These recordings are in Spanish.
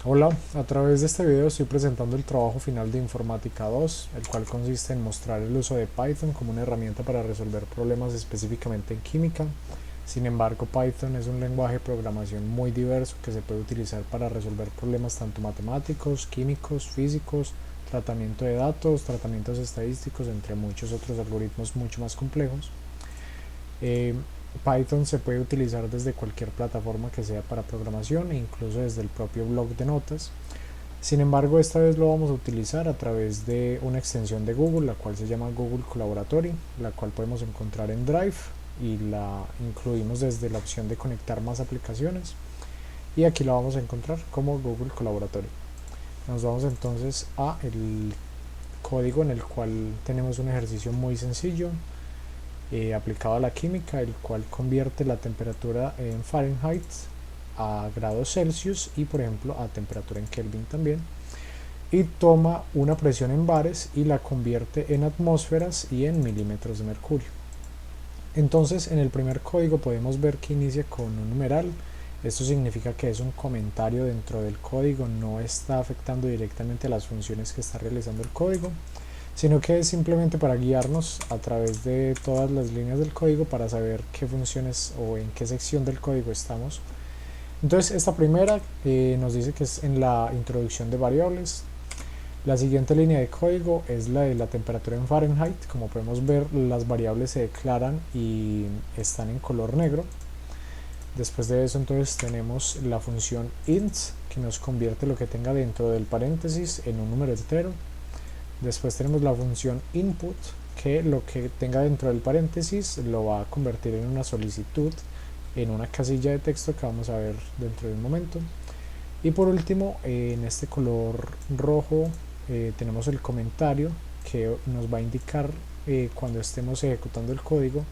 Hola, a través de este video estoy presentando el trabajo final de Informática 2, el cual consiste en mostrar el uso de Python como una herramienta para resolver problemas específicamente en química. Sin embargo, Python es un lenguaje de programación muy diverso que se puede utilizar para resolver problemas tanto matemáticos, químicos, físicos, tratamiento de datos, tratamientos estadísticos, entre muchos otros algoritmos mucho más complejos. Eh, Python se puede utilizar desde cualquier plataforma que sea para programación e incluso desde el propio blog de notas. Sin embargo, esta vez lo vamos a utilizar a través de una extensión de Google, la cual se llama Google Collaboratory, la cual podemos encontrar en Drive y la incluimos desde la opción de conectar más aplicaciones. Y aquí la vamos a encontrar como Google Collaboratory. Nos vamos entonces a el código en el cual tenemos un ejercicio muy sencillo aplicado a la química, el cual convierte la temperatura en Fahrenheit a grados Celsius y por ejemplo a temperatura en Kelvin también, y toma una presión en bares y la convierte en atmósferas y en milímetros de mercurio. Entonces en el primer código podemos ver que inicia con un numeral. Esto significa que es un comentario dentro del código, no está afectando directamente a las funciones que está realizando el código, sino que es simplemente para guiarnos a través de todas las líneas del código para saber qué funciones o en qué sección del código estamos. Entonces esta primera nos dice que es en la introducción de variables. La siguiente línea de código es la de la temperatura en Fahrenheit. Como podemos ver, las variables se declaran y están en color negro. Después de eso entonces tenemos la función int, que nos convierte lo que tenga dentro del paréntesis en un número entero. Después tenemos la función input, que lo que tenga dentro del paréntesis lo va a convertir en una solicitud, en una casilla de texto que vamos a ver dentro de un momento. Y por último, en este color rojo tenemos el comentario que nos va a indicar cuando estemos ejecutando el código,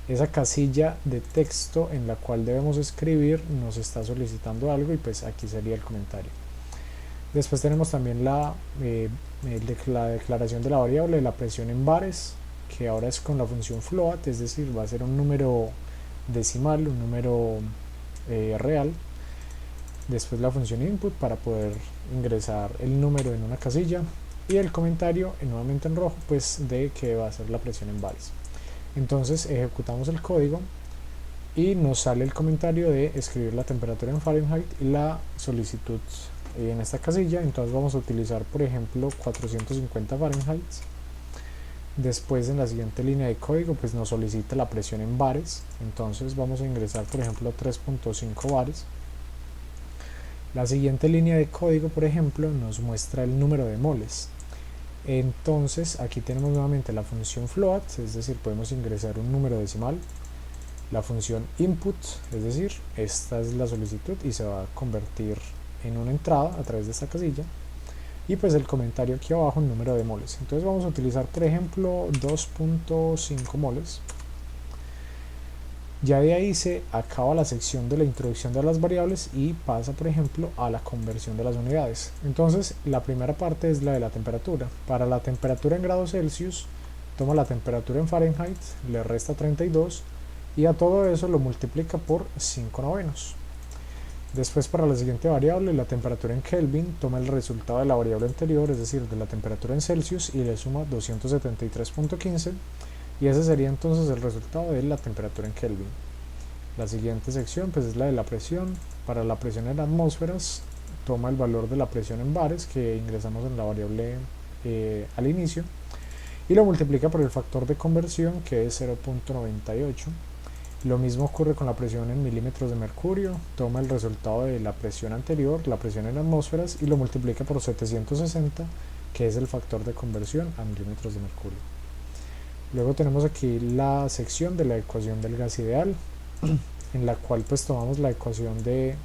esa casilla de texto en la cual debemos escribir nos está solicitando algo, y pues aquí sería el comentario. Después tenemos también la declaración de la variable de la presión en bares, que ahora es con la función float, es decir, va a ser un número decimal, un número real. Después la función input para poder ingresar el número en una casilla, y el comentario nuevamente en rojo, pues de que va a ser la presión en bares. Entonces ejecutamos el código y nos sale el comentario de escribir la temperatura en Fahrenheit y la solicitud en esta casilla. Entonces vamos a utilizar por ejemplo 450 Fahrenheit. Después en la siguiente línea de código pues nos solicita la presión en bares, entonces vamos a ingresar por ejemplo 3.5 bares. La siguiente línea de código por ejemplo nos muestra el número de moles. Entonces aquí tenemos nuevamente la función float, es decir, podemos ingresar un número decimal. La función input, es decir, esta es la solicitud y se va a convertir en una entrada a través de esta casilla. Y pues el comentario aquí abajo, el número de moles. Entonces vamos a utilizar por ejemplo 2.5 moles. Ya de ahí se acaba la sección de la introducción de las variables y pasa por ejemplo a la conversión de las unidades. Entonces la primera parte es la de la temperatura. Para la temperatura en grados Celsius toma la temperatura en Fahrenheit, le resta 32 y a todo eso lo multiplica por 5 novenos. Después para la siguiente variable, la temperatura en Kelvin, toma el resultado de la variable anterior, es decir, de la temperatura en Celsius, y le suma 273.15, y ese sería entonces el resultado de la temperatura en Kelvin. La siguiente sección pues es la de la presión. Para la presión en atmósferas toma el valor de la presión en bares que ingresamos en la variable al inicio y lo multiplica por el factor de conversión, que es 0.98. Lo mismo ocurre con la presión en milímetros de mercurio, toma el resultado de la presión anterior, la presión en atmósferas, y lo multiplica por 760, que es el factor de conversión a milímetros de mercurio. Luego tenemos aquí la sección de la ecuación del gas ideal, en la cual pues tomamos la ecuación de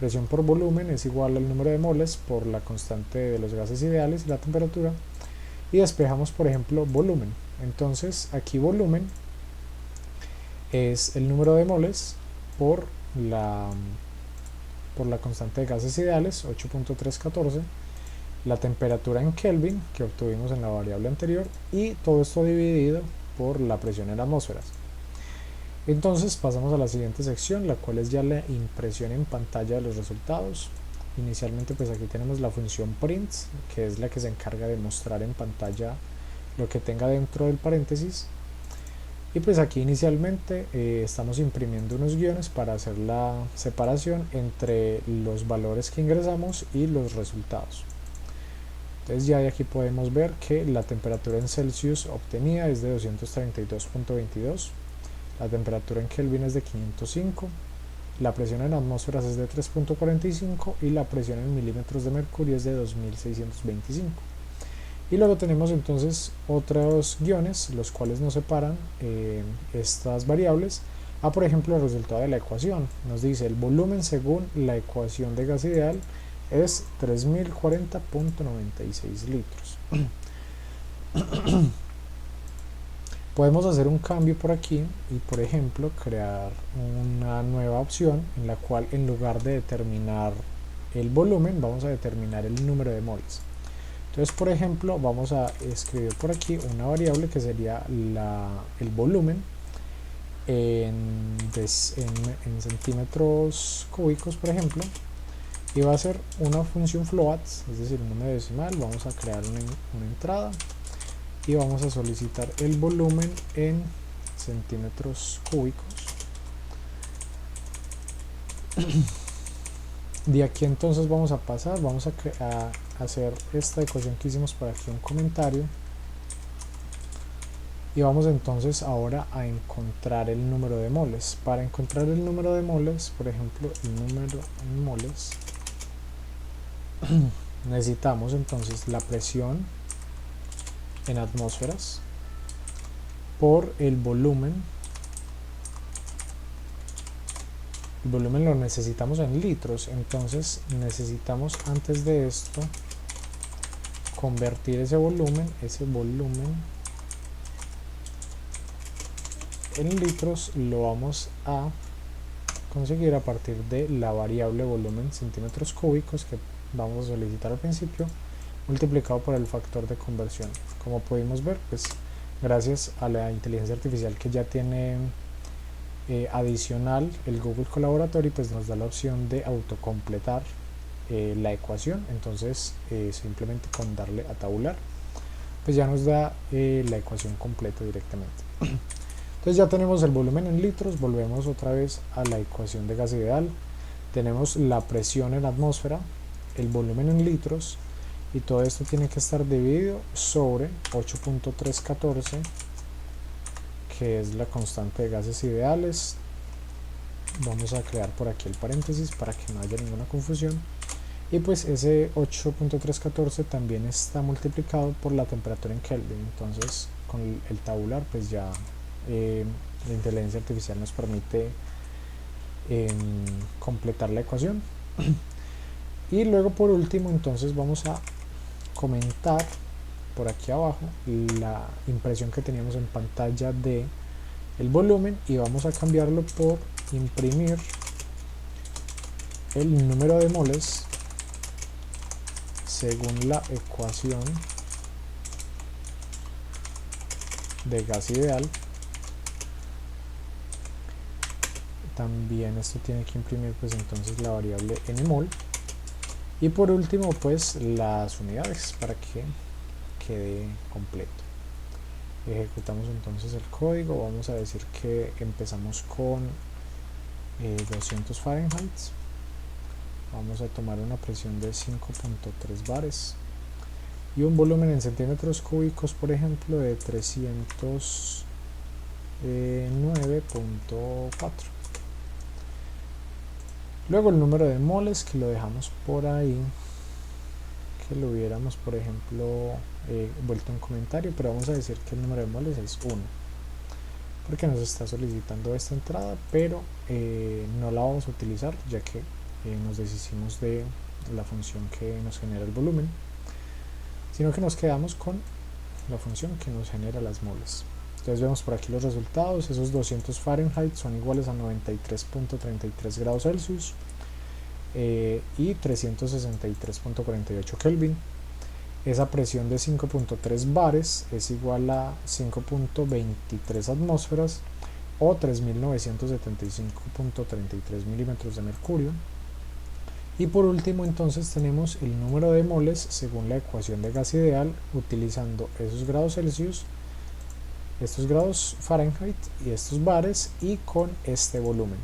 presión por volumen es igual al número de moles por la constante de los gases ideales y la temperatura, y despejamos por ejemplo volumen. Entonces aquí volumen es el número de moles por la constante de gases ideales 8.314, la temperatura en Kelvin que obtuvimos en la variable anterior, y todo esto dividido por la presión en atmósferas. Entonces pasamos a la siguiente sección, la cual es ya la impresión en pantalla de los resultados. Inicialmente pues aquí tenemos la función print, que es la que se encarga de mostrar en pantalla lo que tenga dentro del paréntesis. Y pues aquí inicialmente estamos imprimiendo unos guiones para hacer la separación entre los valores que ingresamos y los resultados. Entonces ya de aquí podemos ver que la temperatura en Celsius obtenida es de 232.22, la temperatura en Kelvin es de 505, la presión en atmósferas es de 3.45 y la presión en milímetros de mercurio es de 2625. Y luego tenemos entonces otros guiones, los cuales nos separan estas variables a, por ejemplo, el resultado de la ecuación. Nos dice el volumen según la ecuación de gas ideal es 3040.96 litros. Podemos hacer un cambio por aquí y, por ejemplo, crear una nueva opción en la cual, en lugar de determinar el volumen, vamos a determinar el número de moles. Entonces, por ejemplo, vamos a escribir por aquí una variable que sería el volumen en centímetros cúbicos, por ejemplo, y va a ser una función float, es decir, un número decimal. Vamos a crear una entrada y vamos a solicitar el volumen en centímetros cúbicos. De aquí entonces vamos a pasar, vamos a hacer esta ecuación que hicimos por aquí, un comentario, y vamos entonces ahora a encontrar el número de moles. Para encontrar el número de moles, por ejemplo, el número en moles, necesitamos entonces la presión en atmósferas por el volumen. El volumen lo necesitamos en litros, entonces necesitamos, antes de esto, convertir ese volumen en litros. Lo vamos a conseguir a partir de la variable volumen centímetros cúbicos que vamos a solicitar al principio, multiplicado por el factor de conversión. Como pudimos ver, pues gracias a la inteligencia artificial que ya tiene adicional el Google Colaboratory, pues nos da la opción de autocompletar la ecuación. Entonces simplemente con darle a tabular, pues ya nos da la ecuación completa directamente. Entonces ya tenemos el volumen en litros. Volvemos otra vez a la ecuación de gas ideal. Tenemos la presión en atmósfera, el volumen en litros, y todo esto tiene que estar dividido sobre 8.314, que es la constante de gases ideales. Vamos a crear por aquí el paréntesis para que no haya ninguna confusión. Y pues ese 8.314 también está multiplicado por la temperatura en Kelvin. Entonces con el tabular pues ya la inteligencia artificial nos permite completar la ecuación. Y luego por último entonces vamos a comentar por aquí abajo la impresión que teníamos en pantalla de el volumen, y vamos a cambiarlo por imprimir el número de moles según la ecuación de gas ideal. También esto tiene que imprimir pues entonces la variable nmol, y por último pues las unidades para que quede completo. Ejecutamos entonces el código. Vamos a decir que empezamos con 200 Fahrenheit. Vamos a tomar una presión de 5.3 bares y un volumen en centímetros cúbicos, por ejemplo, de 309.4. Luego el número de moles, que lo dejamos por ahí, que lo hubiéramos, por ejemplo, vuelto un comentario, pero vamos a decir que el número de moles es 1, porque nos está solicitando esta entrada, pero no la vamos a utilizar ya que nos deshicimos de la función que nos genera el volumen, sino que nos quedamos con la función que nos genera las moles. Entonces vemos por aquí los resultados. Esos 200 Fahrenheit son iguales a 93.33 grados Celsius y 363.48 Kelvin. Esa presión de 5.3 bares es igual a 5.23 atmósferas o 3.975.33 milímetros de mercurio. Y por último entonces tenemos el número de moles según la ecuación de gas ideal, utilizando esos grados Celsius, estos grados Fahrenheit y estos bares, y con este volumen.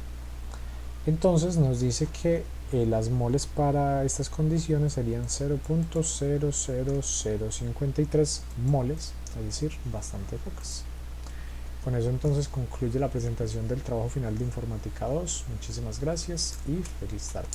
Entonces nos dice que las moles para estas condiciones serían 0.00053 moles, es decir, bastante pocas. Con eso entonces concluye la presentación del trabajo final de Informática 2. Muchísimas gracias y feliz tarde.